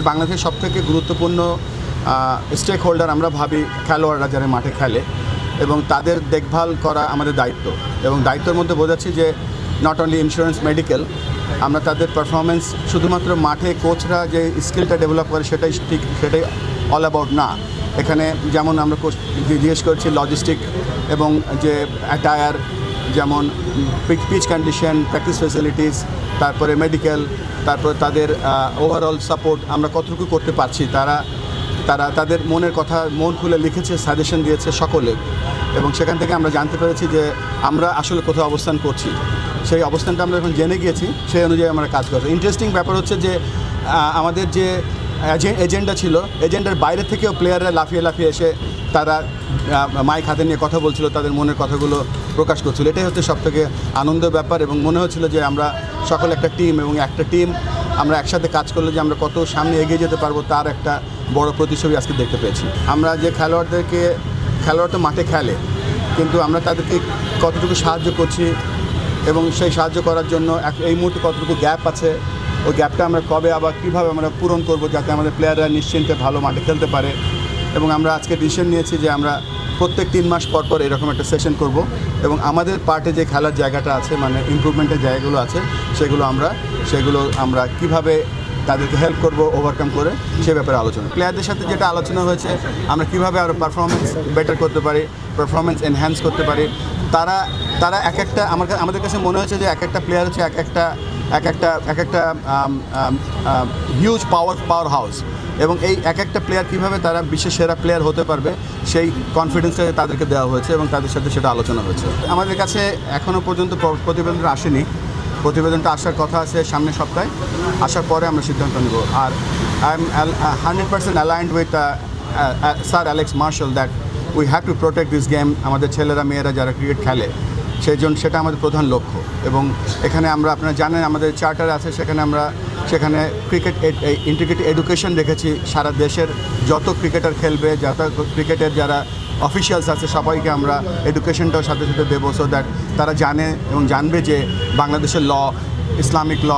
বাংলাদেশের সবথেকে গুরুত্বপূর্ণ স্টেক হোল্ডার আমরা ভাবি খেলোয়াড়রা যারা মাঠে খেলে, এবং তাদের দেখভাল করা আমাদের দায়িত্ব। এবং দায়িত্বের মধ্যে বোঝাচ্ছি যে নট অনলি ইন্স্যুরেন্স, মেডিকেল, আমরা তাদের পারফরমেন্স শুধুমাত্র মাঠে কোচরা যে স্কিলটা ডেভেলপ করে সেটাই অল অ্যাবাউট না। এখানে যেমন আমরা জিজ্ঞেস করছি লজিস্টিক এবং যে অ্যাটায়ার, যেমন পিচ কন্ডিশন, প্র্যাকটিস ফেসিলিটিস, তারপরে মেডিকেল, তারপরে তাদের ওভারঅল সাপোর্ট আমরা কতটুকু করতে পারছি। তারা তাদের মনের কথা মন খুলে লিখেছে, সাজেশন দিয়েছে সকলে, এবং সেখান থেকে আমরা জানতে পেরেছি যে আমরা আসলে কোথাও অবস্থান করছি। সেই অবস্থানটা আমরা যখন জেনে গিয়েছি সেই অনুযায়ী আমরা কাজ করছি। ইন্টারেস্টিং ব্যাপার হচ্ছে যে আমাদের যে এজেন্ডা ছিল, এজেন্ডার বাইরে থেকেও প্লেয়াররা লাফিয়ে এসে তারা মাইক হাতে নিয়ে কথা বলছিল, তাদের মনের কথাগুলো প্রকাশ করছিল। এটাই হচ্ছে সবথেকে আনন্দের ব্যাপার, এবং মনে হচ্ছিল যে আমরা সকলে একটা টিম, এবং একটা টিম আমরা একসাথে কাজ করলে যে আমরা কত সামনে এগিয়ে যেতে পারবো তার একটা বড় প্রতিচ্ছবি আজকে দেখতে পেয়েছি। আমরা যে খেলোয়াড় তো মাঠে খেলে, কিন্তু আমরা তাদেরকে কতটুকু সাহায্য করছি এবং সেই সাহায্য করার জন্য এই মুহূর্তে কতটুকু গ্যাপ আছে, ওই গ্যাপটা আমরা কবে আবার কীভাবে আমরা পূরণ করবো যাতে আমাদের প্লেয়াররা নিশ্চিন্তে ভালো মাঠে খেলতে পারে। এবং আমরা আজকে ডিসিশন নিয়েছি যে আমরা প্রত্যেক 3 মাস পর এরকম একটা সেশন করব, এবং আমাদের পার্টে যে খেলার জায়গাটা আছে, মানে ইমপ্রুভমেন্টের জায়গাগুলো আছে, সেগুলো আমরা কিভাবে তাদেরকে হেল্প করব ওভারকাম করে, সে ব্যাপারে আলোচনা। প্লেয়ারদের সাথে যেটা আলোচনা হয়েছে, আমরা কীভাবে আরও পারফরমেন্স বেটার করতে পারি, পারফরমেন্স এনহ্যান্স করতে পারি। তারা এক একটা আমাদের কাছে মনে হচ্ছে যে এক একটা প্লেয়ার হচ্ছে এক একটা হিউজ পাওয়ার হাউস, এবং এই এক একটা প্লেয়ার কীভাবে তারা বিশ্বের সেরা প্লেয়ার হতে পারবে সেই কনফিডেন্সটা তাদেরকে দেওয়া হয়েছে, এবং তাদের সাথে সেটা আলোচনা হয়েছে। আমাদের কাছে এখনও পর্যন্ত প্রতিবেদনটা আসেনি, প্রতিবেদনটা আসার কথা আছে সামনের সপ্তাহে। আসার পরে আমরা সিদ্ধান্ত নেব। আর I am 100% aligned with sir Alex Marshall that we have to protect this game. আমাদের ছেলেরা মেয়েরা যারা ক্রিকেট খেলে সেই জন্য সেটা আমাদের প্রধান লক্ষ্য। এবং এখানে আপনারা জানেন আমাদের চার্টার আছে, সেখানে ক্রিকেট ইন্টিগ্রেটেড এডুকেশন রেখেছি। সারা দেশের যত ক্রিকেটার খেলবে, যত ক্রিকেটের যারা অফিসিয়ালস আছে সবাইকে আমরা এডুকেশনটাও সাথে দেবো, সো দ্যাট তারা জানে এবং জানবে যে বাংলাদেশের ল, ইসলামিক ল,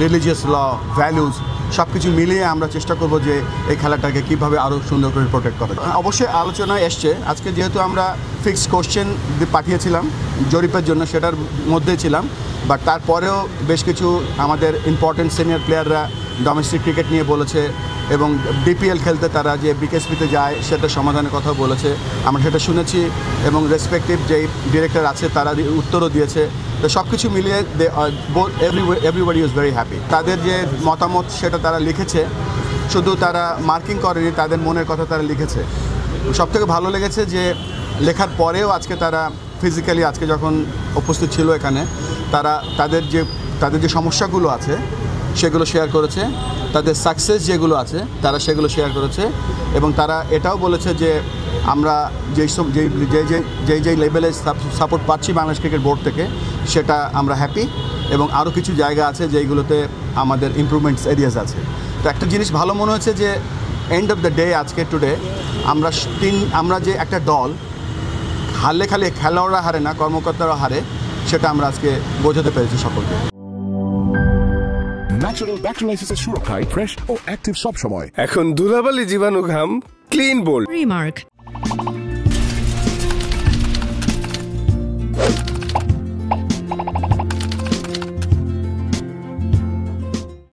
রিলিজিয়াস ল, ভ্যালুজ সব কিছু মিলিয়ে আমরা চেষ্টা করব যে এই খেলাটাকে কীভাবে আরও সুন্দর করে প্রোটেক্ট করা যায়। অবশ্যই আলোচনায় এসছে আজকে, যেহেতু আমরা ফিক্সড কোশ্চেন পাঠিয়েছিলাম জরিপের জন্য, সেটার মধ্যেই ছিলাম, বাট তারপরেও বেশ কিছু আমাদের ইম্পর্টেন্ট সিনিয়র প্লেয়াররা ডোমেস্টিক ক্রিকেট নিয়ে বলেছে, এবং বিপিএল খেলতে তারা যে বিকেএসপিতে যায় সেটা সমাধানের কথা বলেছে, আমরা সেটা শুনেছি, এবং রেসপেক্টিভ যেই ডিরেক্টর আছে তারা উত্তরও দিয়েছে। তো সব কিছু মিলিয়ে এভরিবডি ইজ ভেরি হ্যাপি। তাদের যে মতামত সেটা তারা লিখেছে, শুধু তারা মার্কিং করেনি, তাদের মনের কথা তারা লিখেছে। সবথেকে ভালো লেগেছে যে লেখার পরেও আজকে তারা ফিজিক্যালি আজকে যখন উপস্থিত ছিল এখানে, তাদের যে সমস্যাগুলো আছে সেগুলো শেয়ার করেছে, তাদের সাকসেস যেগুলো আছে তারা সেগুলো শেয়ার করেছে, এবং তারা এটাও বলেছে যে আমরা যেই লেভেলে সাপোর্ট পাচ্ছি বাংলাদেশ ক্রিকেট বোর্ড থেকে সেটা আমরা হ্যাপি, এবং আরও কিছু জায়গা আছে যেইগুলোতে আমাদের ইমপ্রুভমেন্টস এরিয়াস আছে। তো একটা জিনিস ভালো মনে হচ্ছে যে এন্ড অফ দ্য ডে আজকে টুডে আমরা যে একটা দল হারলে খালি খেলোয়াড়রা হারে না, কর্মকর্তারা হারে, সেটা আমরা আজকে বোঝাতে পেরেছি সকলকে। ন্যাচারাল ব্যাকটেরিয়ালাইসিসের সুরক্ষায় ফ্রেশ ও অ্যাক্টিভ সব সময়। এখন ধুলাবালি জীবাণু ঘাম ক্লিন বোল্ড রিমার্ক।